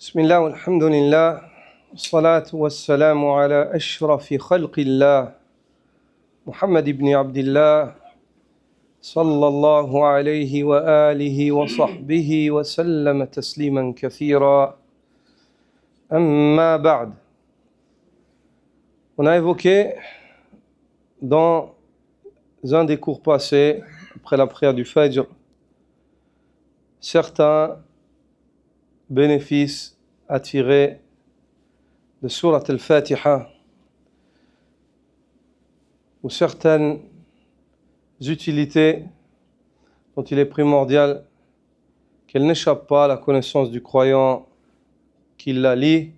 بسم الله والحمد لله والصلاة والسلام على أشرف خلق الله محمد بن عبد الله صلى الله عليه وآله وصحبه وسلم تسليما كثيرا أما بعد. On a évoqué dans un des cours passés, après la prière du Fajr, certains bénéfices à tirer de Surat al-Fatiha ou certaines utilités dont il est primordial qu'elles n'échappent pas à la connaissance du croyant qui la lit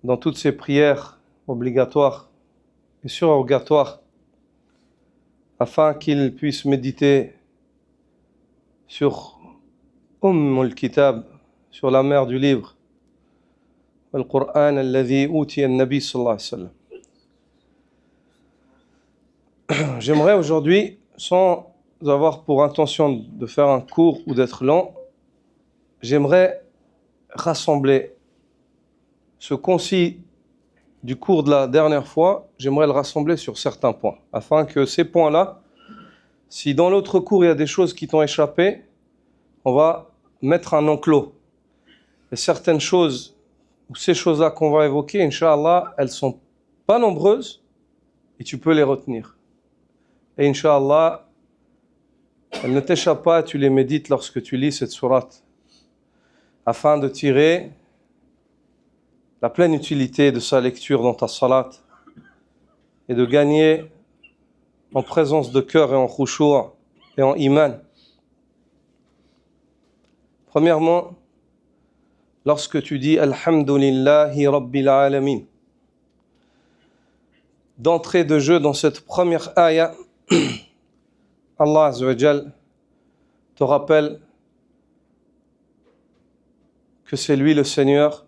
dans toutes ses prières obligatoires et surrogatoires afin qu'il puisse méditer sur al-Kitab, sur la mère du livre, le Coran alladhi utiya an-nabi sallallahu alayhi wa sallam. J'aimerais aujourd'hui, sans avoir pour intention de faire un cours ou d'être long, j'aimerais rassembler ce concis du cours de la dernière fois, j'aimerais le rassembler sur certains points, afin que ces points-là, si dans l'autre cours il y a des choses qui t'ont échappé, on va mettre un enclos. Et certaines choses, ou ces choses-là qu'on va évoquer, Inch'Allah, elles sont pas nombreuses et tu peux les retenir. Et Inch'Allah, elles ne t'échappent pas, tu les médites lorsque tu lis cette sourate, afin de tirer la pleine utilité de sa lecture dans ta salat et de gagner en présence de cœur et en khushu' et en iman. Premièrement, lorsque tu dis Alhamdulillahi Rabbil Alamin, d'entrée de jeu dans cette première ayah, Allah Azza wa Jal te rappelle que c'est lui le Seigneur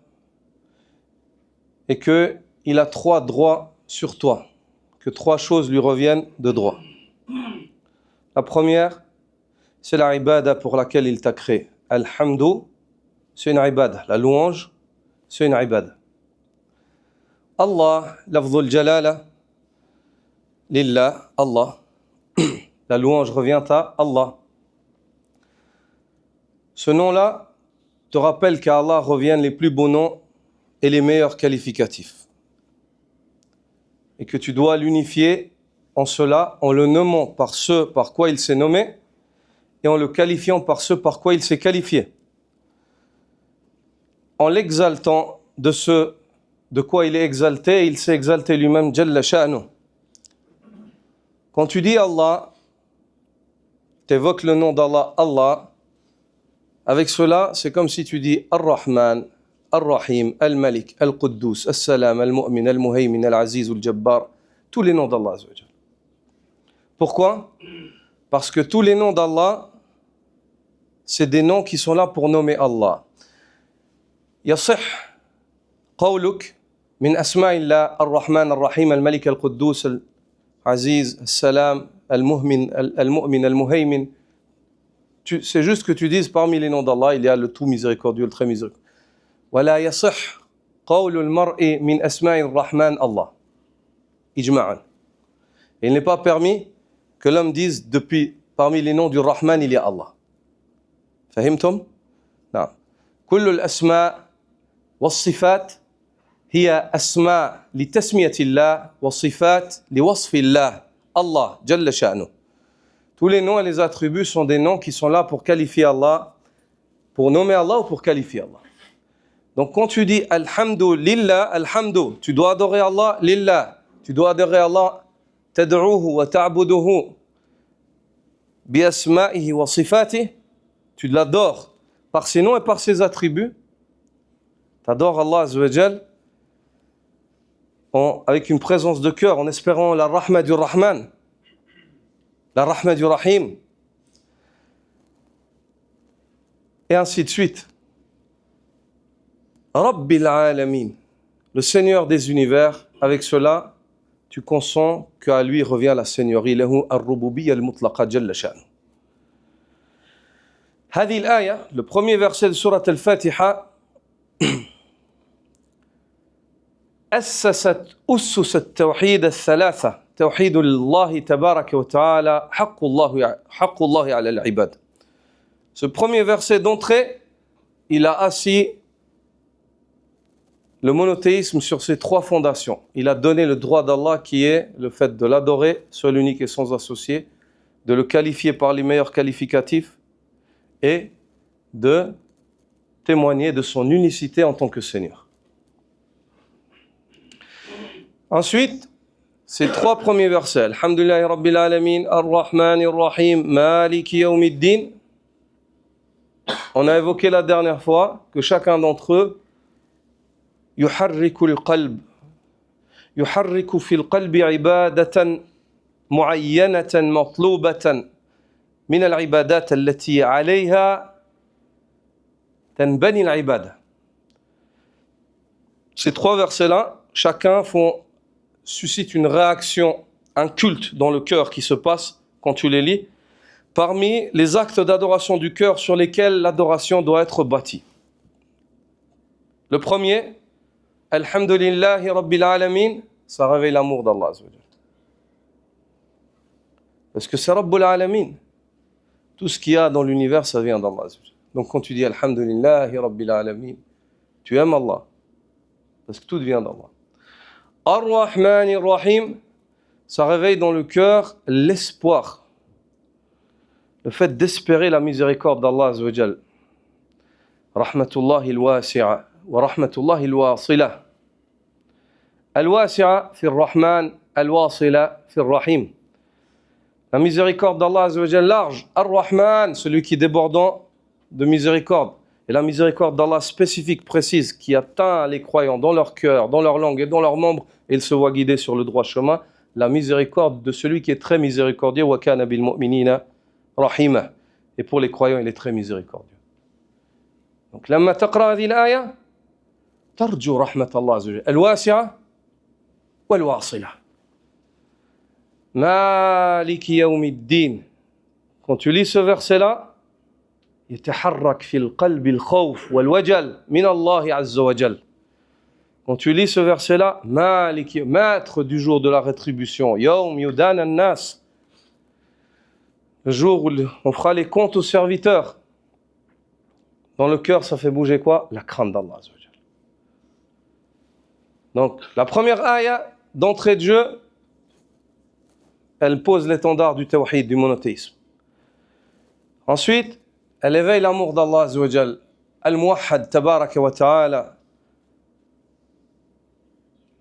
et qu'il a 3 droits sur toi, que 3 choses lui reviennent de droit. La première, c'est la ibada pour laquelle il t'a créé. Alhamdu, c'est une ibada. La louange, c'est une ibada. Allah, lafzul jalala, lillah, Allah. La louange revient à Allah. Ce nom-là te rappelle qu'à Allah reviennent les plus beaux noms et les meilleurs qualificatifs. Et que tu dois l'unifier en cela, en le nommant par ce par quoi il s'est nommé et en le qualifiant par ce par quoi il s'est qualifié. En l'exaltant de ce de quoi il est exalté, il s'est exalté lui-même, Jalla Sha'nu. Quand tu dis Allah, tu évoques le nom d'Allah, Allah. Avec cela, c'est comme si tu dis Ar-Rahman, Ar-Rahim, Al-Malik, Al-Quddus, Al-Salam, Al-Mu'min, Al-Muhaymin, Al-Aziz, Al-Jabbar, tous les noms d'Allah. Pourquoi? Parce que tous les noms d'Allah, c'est des noms qui sont là pour nommer Allah. يصح قولك من أسماء الله الرحمن الرحيم الملك القدوس العزيز السلام المؤمن المهيمن. C'est juste que tu dises parmi les noms d'Allah, il y a le tout miséricordieux, le très miséricordieux. ولا يصح قول المرء من أسماء الرحمن الله إجماعا. Il n'est pas permis que l'homme dise depuis parmi les noms du Rahman il y a Allah. فهمتم؟ نعم. كل الأسماء والصفات هي أسماء لتسمية الله وصفات لوصف الله الله جل شأنه. Tous les noms et les attributs sont des noms qui sont là pour qualifier Allah, pour nommer Allah ou pour qualifier Allah. Donc quand tu dis Alhamdu lillah, Alhamdu, tu dois adorer Allah lillah, tu dois adorer Allah tad'uhu wa ta'buduhu bi asma'ihi wa sifatihi, tu l'adores par ses noms et par ses attributs. Tu adores Allah Azza wa Jal avec une présence de cœur, en espérant la rahma du Rahman, la rahma du Rahim, et ainsi de suite. Rabbil Alamin, le Seigneur des univers, avec cela, tu consens qu'à lui revient la Seigneurie, lahu ar-rububiyya al-mutlaqa jalla sha'nu. هذه الآية, le premier verset de Surat al-Fatiha, أسست أسس التوحيد الثلاثة توحيد الله تبارك وتعالى حق الله على العباد. Ce premier verset d'entrée, il a assis le monothéisme sur ses trois fondations. Il a donné le droit d'Allah qui est le fait de l'adorer, seul, unique et sans associé, de le qualifier par les meilleurs qualificatifs et de témoigner de son unicité en tant que Seigneur. Ensuite, ces trois premiers versets, Alhamdulillahi Rabbil Alamin, Ar-Rahman Ar-Rahim, Maliki Yawmiddin. On a évoqué la dernière fois que chacun d'entre eux, يحرك القلب يحرك في القلب عبادة معينة مطلوبة من العبادات التي عليها تنبني العبادة. Ces trois versets-là, chacun suscite une réaction, un culte dans le cœur qui se passe quand tu les lis, parmi les actes d'adoration du cœur sur lesquels l'adoration doit être bâtie. Le premier, Alhamdulillahi Rabbil Alamin, ça réveille l'amour d'Allah. Parce que c'est Rabbul Alamin. Tout ce qu'il y a dans l'univers, ça vient d'Allah. Donc quand tu dis Alhamdulillahi Rabbil Alamin, tu aimes Allah. Parce que tout vient d'Allah. Ar-Rahman Ar-Rahim, ça réveille dans le cœur l'espoir. Le fait d'espérer la miséricorde d'Allah Azza wa Jal. Rahmatullahi al-wasi'a wa rahmatullahi al-wasila. Al-wasi'a fi ar-Rahman, al-wasila fi ar-Rahim. La miséricorde d'Allah Azza wa Jal large. Ar-Rahman, celui qui est débordant de miséricorde. Et la miséricorde d'Allah spécifique, précise, qui atteint les croyants dans leur cœur, dans leur langue et dans leurs membres, et ils se voient guidés sur le droit chemin. La miséricorde de celui qui est très miséricordieux. Wa kana bil mu'minina rahima. Et pour les croyants, il est très miséricordieux. Donc, لما تقرأ هذه الآية ترجو رحمة الله عز وجل الواسعة والواصلة. مالك يوم الدين. Quand tu lis ce verset-là, يتحرك في القلب الخوف والوجل من الله عز وجل. Quand tu lis ce verset-là, مالك, maître du jour de la rétribution, يوم يدان الناس, le jour où on fera les comptes aux serviteurs. Dans le cœur, ça fait bouger quoi? La crainte d'Allah. Donc, la première ayah d'entrée de jeu, elle pose l'étendard du tawhid, du monothéisme. Ensuite, elle éveille l'amour d'Allah Azza wa Jal. Al-Muwahhad, tabaraka wa ta'ala.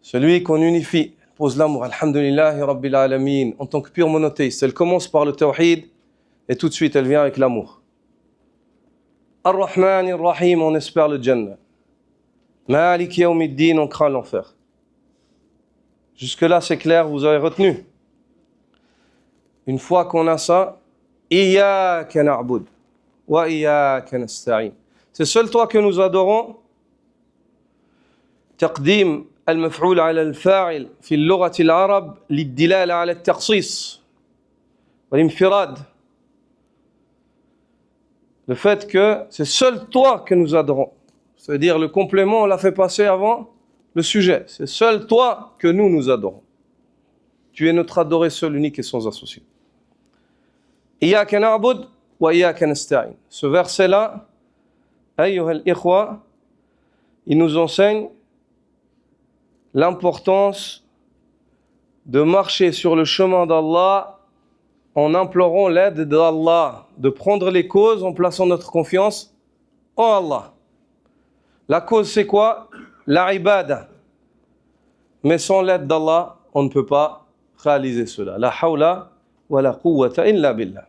Celui qu'on unifie, elle pose l'amour. Alhamdulillahi Rabbil Alamin. En tant que pur monothéiste, elle commence par le tawhid et tout de suite, elle vient avec l'amour. Ar-Rahman Ar-Rahim, on espère le Jannah. Malik Yawmiddin, on craint l'enfer. Jusque-là, c'est clair, vous avez retenu. Une fois qu'on a ça, Iyyaka na'bud wa iyyaka nasta'in. C'est seul toi que nous adorons. تقديم المفعول على الفاعل في اللغة العرب للدلالة على التخصيص والانفراد. Le fait que c'est seul toi que nous adorons. C'est-à-dire le complément, on l'a fait passer avant le sujet. C'est seul toi que nous adorons. Tu es notre adoré seul, unique et sans associé. Iyyaka na'bud wa iyyaka nasta'in. Ce verset-là, ayyuha al-ikhwa, il nous enseigne l'importance de marcher sur le chemin d'Allah en implorant l'aide d'Allah, de prendre les causes en plaçant notre confiance en Allah. La cause, c'est quoi? La ibada. Mais sans l'aide d'Allah, on ne peut pas réaliser cela. La hawla wa la quwwata illa billah.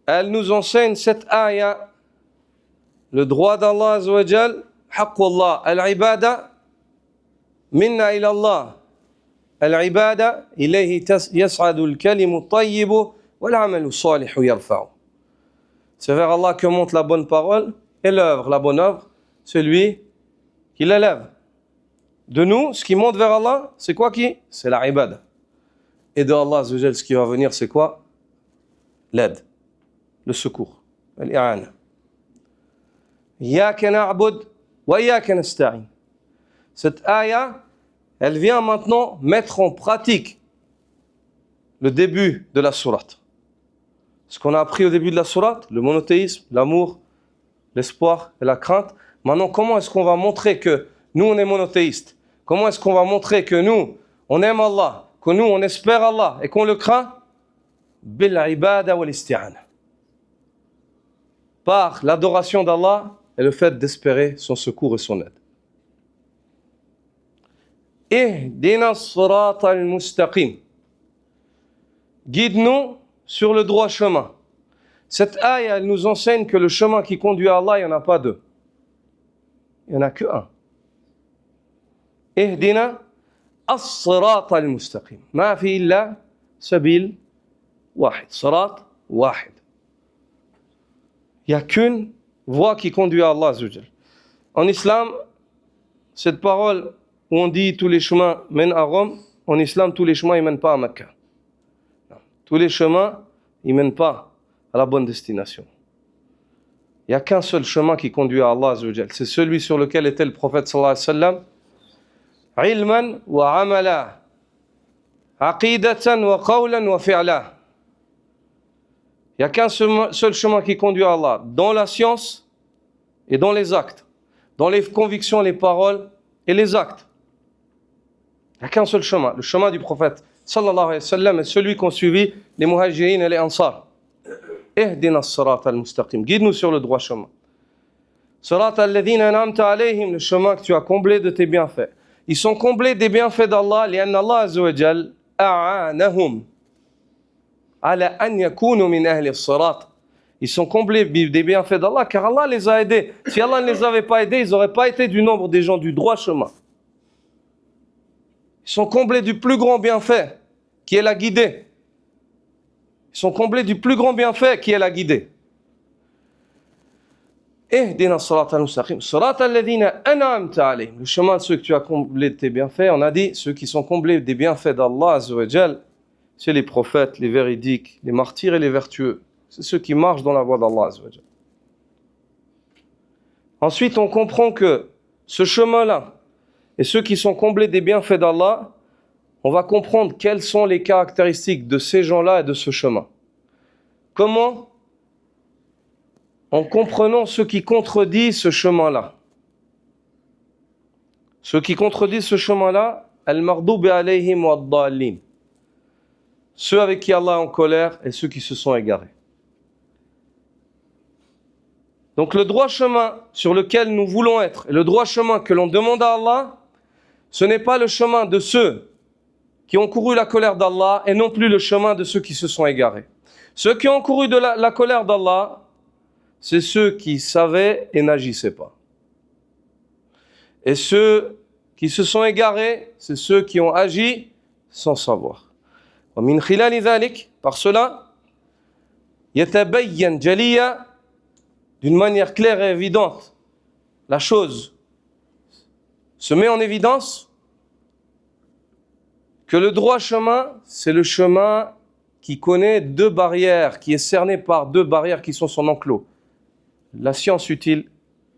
Elle nous enseigne cette ayah, le droit d'Allah Azza wa Jal, haqqullah, al-ibada, minna ila Allah. Al-ibada, ilayhi yas'adu al-kalimu at-tayyibu wal-'amalu as-salihu yarfa'u. C'est vers Allah que monte la bonne parole et l'œuvre, la bonne œuvre, celui qui l'élève. De nous, ce qui monte vers Allah, c'est quoi qui? C'est la ibada. Et de Allah Azza wa Jal, ce qui va venir, c'est quoi? L'aide, le secours, al-i'ana. Iyyaka na'bud wa iyyaka nasta'in. Cette ayah, elle vient maintenant mettre en pratique le début de la sourate. Ce qu'on a appris au début de la sourate, le monothéisme, l'amour, l'espoir et la crainte. Maintenant, comment est-ce qu'on va montrer que nous, on est monothéistes? Comment est-ce qu'on va montrer que nous, on aime Allah, que nous, on espère Allah et qu'on le craint? Bil ibada wal isti'ana. Par l'adoration d'Allah et le fait d'espérer son secours et son aide. Ihdina as-sirata al-mustaqim. Guide-nous sur le droit chemin. Cette ayah, elle nous enseigne que le chemin qui conduit à Allah, il n'y en a pas deux. Il n'y en a que un. Ihdina as-sirata al-mustaqim. Ma fi illa sabil wahid. Sirat wahid. Il n'y a qu'une voie qui conduit à Allah. En islam, cette parole où on dit tous les chemins mènent à Rome, en islam, tous les chemins ne mènent pas à Mecca. Tous les chemins, ils ne mènent pas à la bonne destination. Il n'y a qu'un seul chemin qui conduit à Allah. C'est celui sur lequel était le prophète sallallahu alayhi wa sallam. Ilman wa amala. Aqidatan wa qawlan wa fi'la. Il n'y a qu'un seul chemin qui conduit à Allah. Dans la science et dans les actes. Dans les convictions, les paroles et les actes. Il n'y a qu'un seul chemin. Le chemin du prophète sallallahu alayhi wa sallam est celui qu'ont suivi les muhajirin et les ansar. Ihdina as-sirata al-mustaqim. Guide-nous sur le droit chemin. Sirata alladhina an'amta alayhim, le chemin que tu as comblé de tes bienfaits. Ils sont comblés des bienfaits d'Allah, lianna Allah azza wa jal a'anahum ala an yakunu min ahli as-sirat. Ils sont comblés des bienfaits d'Allah car Allah les a aidés. Si Allah ne les avait pas aidés, ils n'auraient pas été du nombre des gens du droit chemin. Ils sont comblés du plus grand bienfait, qui est la guidée. Ils sont comblés du plus grand bienfait, qui est la guidée. Ihdina as-sirata al-mustaqim, sirata alladhina an'amta alayhim. Le chemin de ceux que tu as comblés de tes bienfaits, on a dit, ceux qui sont comblés des bienfaits d'Allah azza wa jal, c'est les prophètes, les véridiques, les martyrs et les vertueux. C'est ceux qui marchent dans la voie d'Allah azza wa jal. Ensuite, on comprend que ce chemin-là, et ceux qui sont comblés des bienfaits d'Allah, on va comprendre quelles sont les caractéristiques de ces gens-là et de ce chemin. Comment? En comprenant ceux qui contredisent ce chemin-là. Ceux qui contredisent ce chemin-là, al-maghdubi alayhim wa ad-dallin. Ceux avec qui Allah est en colère et ceux qui se sont égarés. Donc le droit chemin sur lequel nous voulons être, et le droit chemin que l'on demande à Allah, ce n'est pas le chemin de ceux qui ont couru la colère d'Allah et non plus le chemin de ceux qui se sont égarés. Ceux qui ont couru de la colère d'Allah, c'est ceux qui savaient et n'agissaient pas. Et ceux qui se sont égarés, c'est ceux qui ont agi sans savoir. ومن خلال ذلك, par cela, يتبين جليا, d'une manière claire et évidente, la chose se met en évidence que le droit chemin, c'est le chemin qui connaît deux barrières, qui est cerné par deux barrières qui sont son enclos. La science utile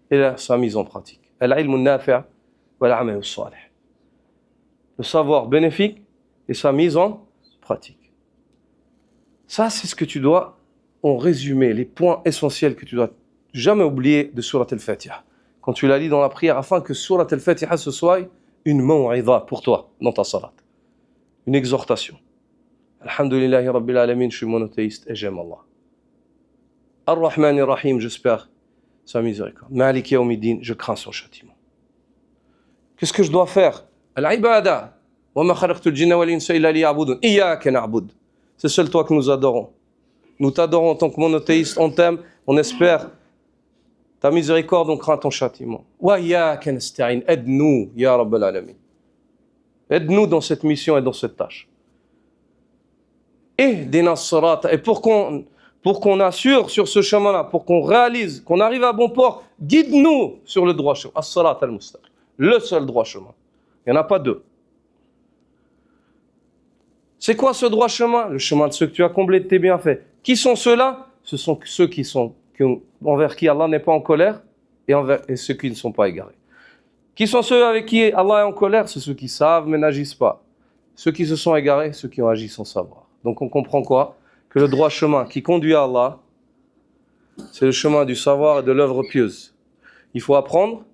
et sa mise en pratique. Al-ilm al-nafi' wa al-amal al-salih. Le savoir bénéfique et sa mise en pratique. Ça, c'est ce que tu dois, en résumé, les points essentiels que tu dois jamais oublier de Surat al-Fatiha. Quand tu la lis dans la prière, afin que Surat al-Fatiha ce soit une maw'idha pour toi, dans ta salat. Une exhortation. Alhamdulillahi Rabbil Alamin, je suis monothéiste et j'aime Allah. Ar-Rahman ar-Rahim, j'espère sa miséricorde. Malik Yawmiddin, je crains son châtiment. Qu'est-ce que je dois faire? Al-Ibada. Wa ma khalaqtu al-jinna wal insa illa liya'budun. Iyyaka na'bud. C'est seul toi que nous adorons. Nous t'adorons en tant que monothéiste, on t'aime, on espère ta miséricorde, on craint ton châtiment. Wa iyyaka nasta'in. Aide-nous, ya Rabbal Alamin. Aide-nous dans cette mission et dans cette tâche. Ihdina as-sirata. Et pour qu'on assure sur ce chemin-là, pour qu'on réalise, qu'on arrive à bon port, guide-nous sur le droit chemin. As-sirat al-mustaqim. Le seul droit chemin. Il n'y en a pas deux. C'est quoi ce droit chemin? Le chemin de ceux que tu as comblés de tes bienfaits. Qui sont ceux-là? Ce sont ceux envers qui Allah n'est pas en colère et ceux qui ne sont pas égarés. Qui sont ceux avec qui Allah est en colère? C'est ceux qui savent mais n'agissent pas. Ceux qui se sont égarés, ceux qui ont agi sans savoir. Donc on comprend quoi? Que le droit chemin qui conduit à Allah, c'est le chemin du savoir et de l'œuvre pieuse. Il faut apprendre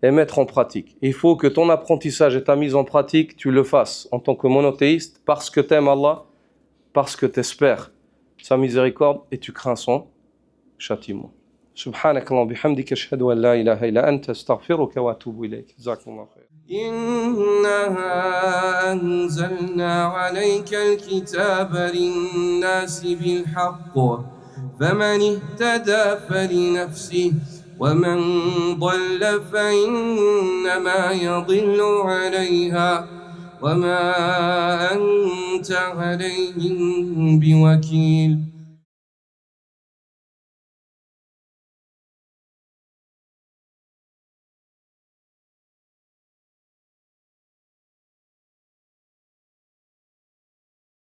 et mettre en pratique. Il faut que ton apprentissage et ta mise en pratique, tu le fasses en tant que monothéiste, parce que tu aimes Allah, parce que tu espères sa miséricorde et tu crains son châtiment. سبحانك اللهم وبحمدك أشهد أن لا إله إلا أنت أستغفرك وأتوب إليك. جزاكم الله خير. إنها أنزلنا عليك الكتاب للناس بالحق فمن اهتدى فلنفسه ومن ضل فإنما يضل عليها وما أنت عليهم بوكيل.